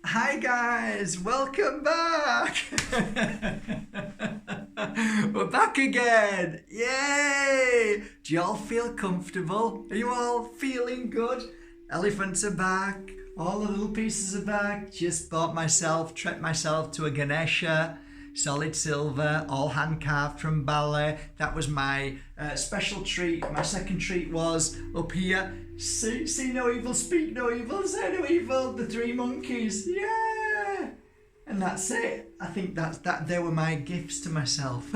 Hi guys, welcome back. We're back again. Yay! Do you all feel comfortable? Are you all feeling good? Elephants are back. All the little pieces are back. Just treated myself to a Ganesha, solid silver, all hand carved from Palo. That was my special treat. My second treat was up here. See no evil, speak no evil, say no evil. The three monkeys, yeah. And that's it. I think that. They were my gifts to myself.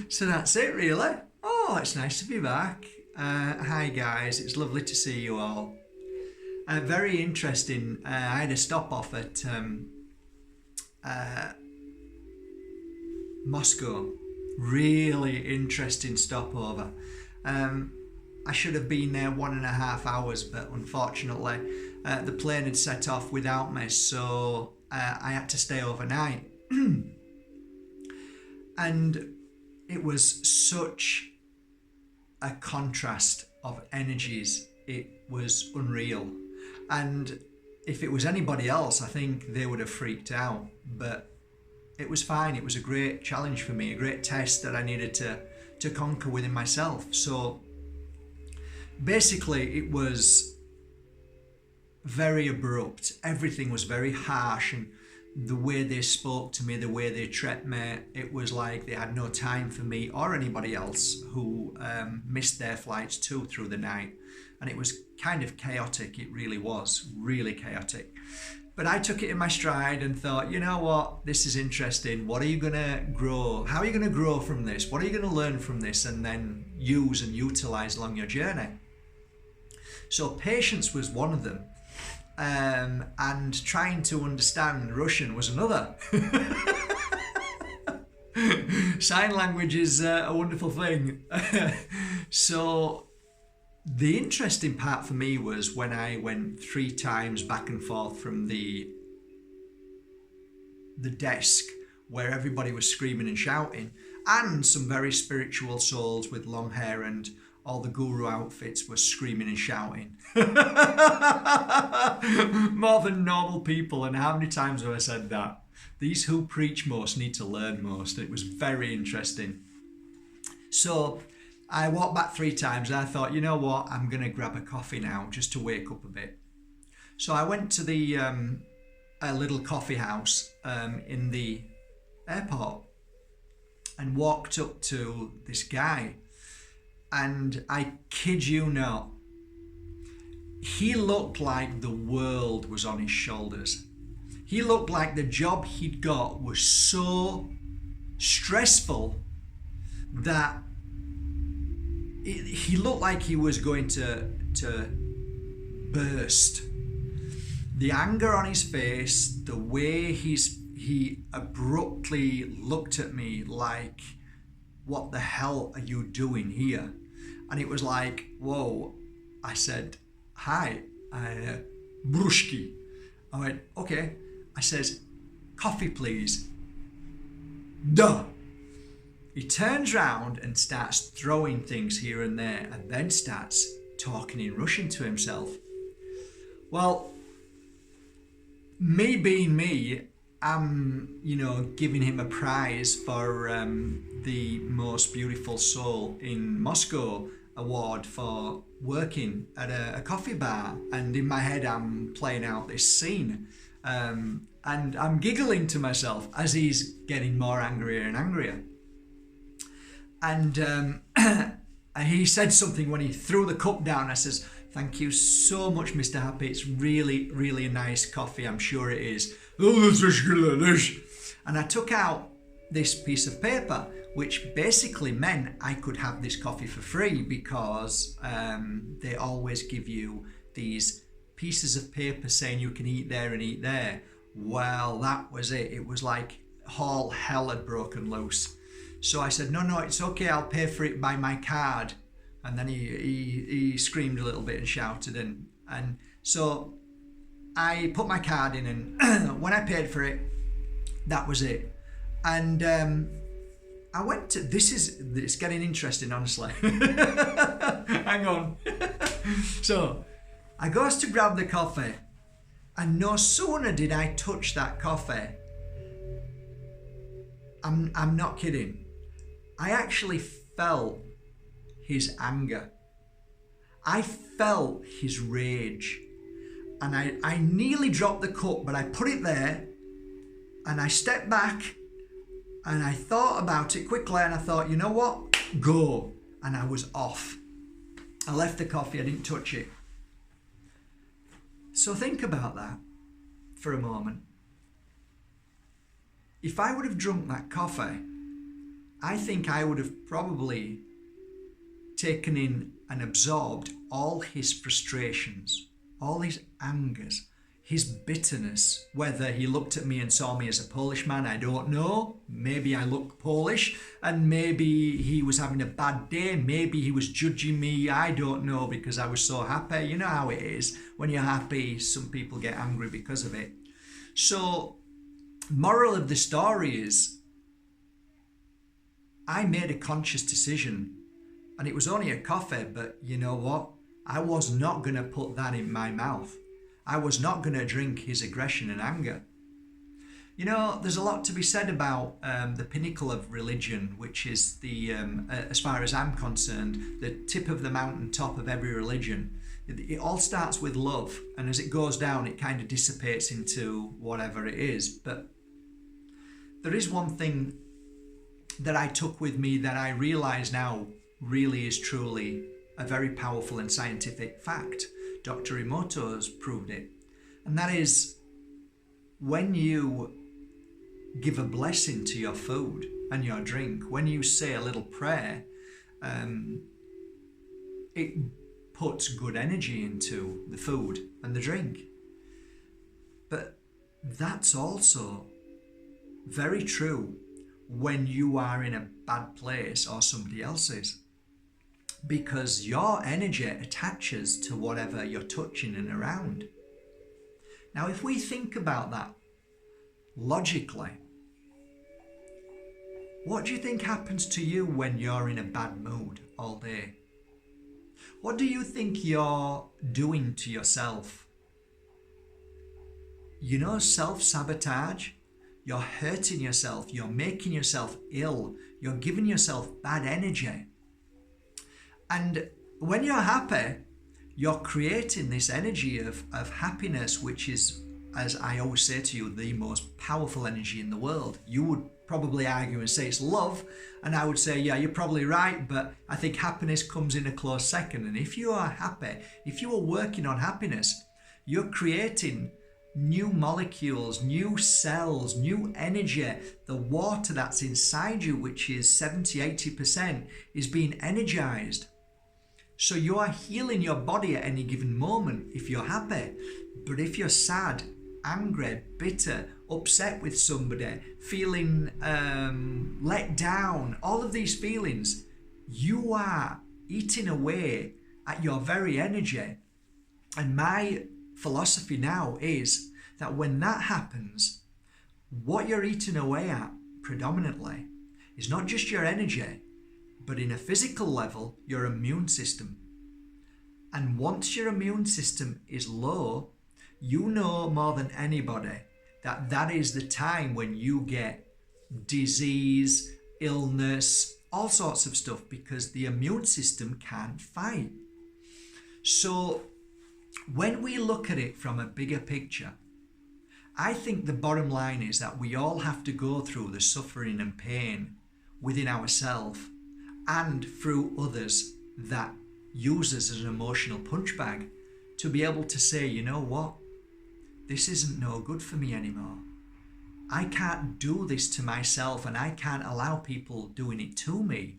So that's it, really. Oh, it's nice to be back. Hi guys, it's lovely to see you all. Very interesting. I had a stop off at Moscow. Really interesting stopover. I should have been there 1.5 hours, but unfortunately the plane had set off without me, so I had to stay overnight. And it was such a contrast of energies. It was unreal. And if it was anybody else, I think they would have freaked out. But it was fine. It was a great challenge for me, a great test that I needed to conquer within myself. So basically, it was very abrupt. Everything was very harsh, and the way they spoke to me, the way they treated me, it was like they had no time for me or anybody else who missed their flights too through the night. And it was kind of chaotic. It really was, really chaotic. But I took it in my stride and thought, you know what, this is interesting. What are you going to grow? How are you going to grow from this? What are you going to learn from this and then use and utilize along your journey? So patience was one of them. And trying to understand Russian was another. Sign language is a wonderful thing. So the interesting part for me was when I went 3 times back and forth from the desk where everybody was screaming and shouting, and some very spiritual souls with long hair and all the guru outfits were screaming and shouting. More than normal people. And how many times have I said that? These who preach most need to learn most. It was very interesting. So I walked back 3 times and I thought, you know what, I'm going to grab a coffee now just to wake up a bit. So I went to the a little coffee house in the airport and walked up to this guy. And I kid you not, he looked like the world was on his shoulders. He looked like the job he'd got was so stressful that he looked like he was going to burst. The anger on his face, the way he abruptly looked at me like, what the hell are you doing here? And it was like, whoa. I said, hi, brushki. I went, okay. I says, coffee please. Duh. He turns round and starts throwing things here and there and then starts talking in Russian to himself. Well, me being me, I'm, giving him a prize for the most beautiful soul in Moscow award for working at a coffee bar. And in my head, I'm playing out this scene. And I'm giggling to myself as he's getting more angrier and angrier. And he said something when he threw the cup down. I says, thank you so much, Mr. Happy. It's really, really a nice coffee. I'm sure it is. And I took out this piece of paper, which basically meant I could have this coffee for free because they always give you these pieces of paper saying you can eat there and eat there. Well, that was it. It was like all hell had broken loose. So I said, no, it's okay. I'll pay for it by my card. And then he screamed a little bit and shouted. And so I put my card in, and when I paid for it, that was it. And I went to, it's getting interesting, honestly. Hang on. So I goes to grab the coffee, And no sooner did I touch that coffee, I'm not kidding, I actually felt his anger. I felt his rage. And I nearly dropped the cup, but I put it there and I stepped back and I thought about it quickly and I thought, you know what? Go. And I was off. I left the coffee, I didn't touch it. So think about that for a moment. If I would have drunk that coffee, I think I would have probably taken in and absorbed all his frustrations, all his angers, his bitterness. Whether he looked at me and saw me as a Polish man, I don't know. Maybe I look Polish and maybe he was having a bad day. Maybe he was judging me. I don't know, because I was so happy. You know how it is. When you're happy, some people get angry because of it. So, moral of the story is, I made a conscious decision, and it was only a coffee, but you know what? I was not going to put that in my mouth. I was not going to drink his aggression and anger. You know, there's a lot to be said about the pinnacle of religion, which is the, as far as I'm concerned, the tip of the mountaintop of every religion. It all starts with love, and as it goes down, it kind of dissipates into whatever it is. But there is one thing that I took with me that I realise now really is truly a very powerful and scientific fact. Dr. Emoto has proved it. And that is, when you give a blessing to your food and your drink, when you say a little prayer, it puts good energy into the food and the drink. But that's also very true when you are in a bad place or somebody else is, because your energy attaches to whatever you're touching and around. Now, if we think about that logically, what do you think happens to you when you're in a bad mood all day? What do you think you're doing to yourself? You know, self-sabotage. You're hurting yourself. You're making yourself ill. You're giving yourself bad energy. And when you're happy, you're creating this energy of happiness, which is, as I always say to you, the most powerful energy in the world. You would probably argue and say it's love, and I would say, yeah, you're probably right, but I think happiness comes in a close second. And if you are happy, if you are working on happiness, you're creating new molecules, new cells, new energy. The water that's inside you, which is 70-80%, is being energized. So you are healing your body at any given moment if you're happy. But if you're sad, angry, bitter, upset with somebody, feeling let down, all of these feelings, you are eating away at your very energy. And my philosophy now is that when that happens, what you're eating away at predominantly is not just your energy, but in a physical level, your immune system. And once your immune system is low, you know more than anybody that that is the time when you get disease, illness, all sorts of stuff, because the immune system can't fight. So when we look at it from a bigger picture, I think the bottom line is that we all have to go through the suffering and pain within ourselves and through others that use us as an emotional punch bag to be able to say, you know what, this isn't no good for me anymore. I can't do this to myself, and I can't allow people doing it to me.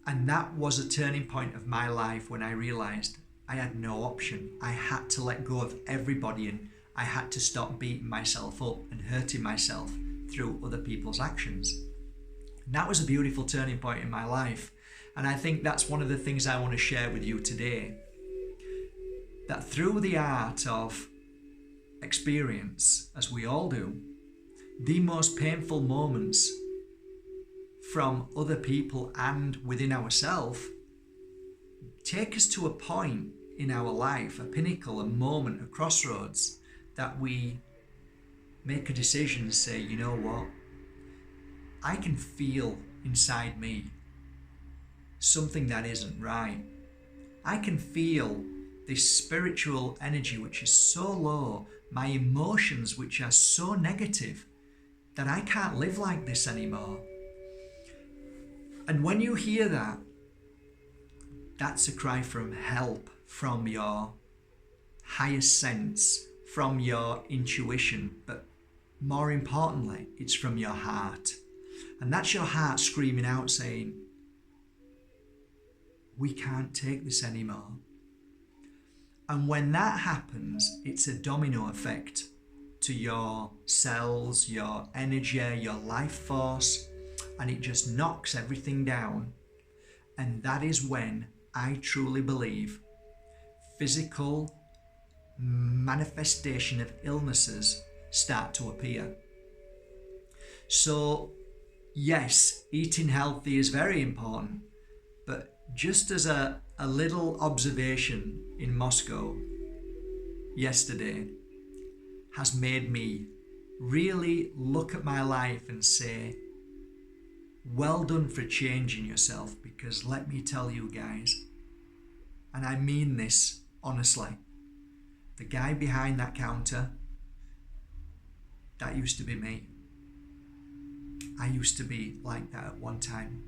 And that was a turning point of my life when I realized I had no option. I had to let go of everybody, and I had to stop beating myself up and hurting myself through other people's actions. And that was a beautiful turning point in my life. And I think that's one of the things I want to share with you today. That through the art of experience, as we all do, the most painful moments from other people and within ourselves take us to a point in our life, a pinnacle, a moment, a crossroads, that we make a decision and say, you know what, I can feel inside me something that isn't right. I can feel this spiritual energy which is so low, my emotions which are so negative, that I can't live like this anymore. And when you hear that, that's a cry from help, from your higher sense, from your intuition, but more importantly, it's from your heart. And that's your heart screaming out saying, we can't take this anymore. And when that happens, it's a domino effect to your cells, your energy, your life force, and it just knocks everything down. And that is when I truly believe physical manifestation of illnesses start to appear. So yes, eating healthy is very important, but just as a little observation in Moscow yesterday has made me really look at my life and say, well done for changing yourself, because let me tell you guys, and I mean this honestly, the guy behind that counter, that used to be me. I used to be like that at one time.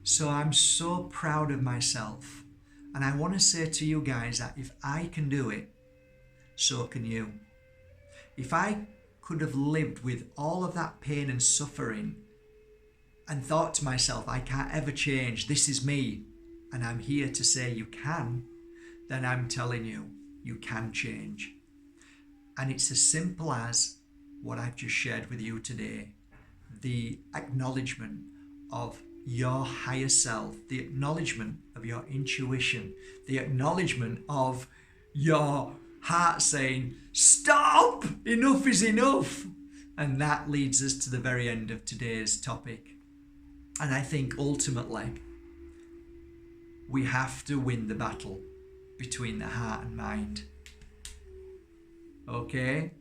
So I'm so proud of myself. And I want to say to you guys that if I can do it, so can you. If I could have lived with all of that pain and suffering and thought to myself, I can't ever change, this is me, and I'm here to say you can, then I'm telling you, you can change. And it's as simple as what I've just shared with you today. The acknowledgement of your higher self, the acknowledgement of your intuition, the acknowledgement of your heart saying, stop, enough is enough. And that leads us to the very end of today's topic. And I think ultimately, we have to win the battle between the heart and mind. Okay?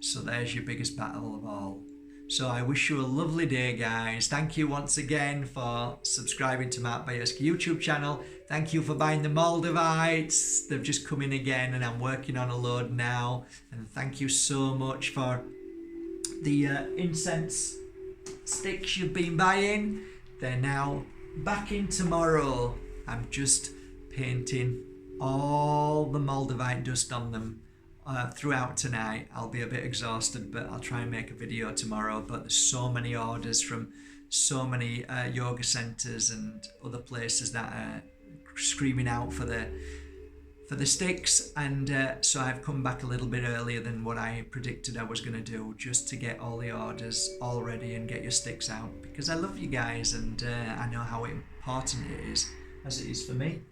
So there's your biggest battle of all. So I wish you a lovely day, guys. Thank you once again for subscribing to Mark Bajerski YouTube channel. Thank you for buying the Moldavites. They've just come in again and I'm working on a load now. And thank you so much for the incense sticks you've been buying. They're now back in tomorrow. I'm just painting all the Moldavite dust on them throughout tonight. I'll be a bit exhausted, but I'll try and make a video tomorrow. But there's so many orders from so many yoga centers and other places that are screaming out for the sticks, and so I've come back a little bit earlier than what I predicted I was going to do, just to get all the orders all ready and get your sticks out, because I love you guys, and I know how important it is, as it is for me.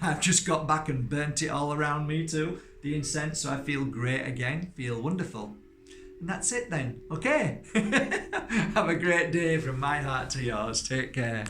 I've just got back and burnt it all around me too, the incense, so I feel great again, feel wonderful. And that's it then, okay? Have a great day from my heart to yours. Take care.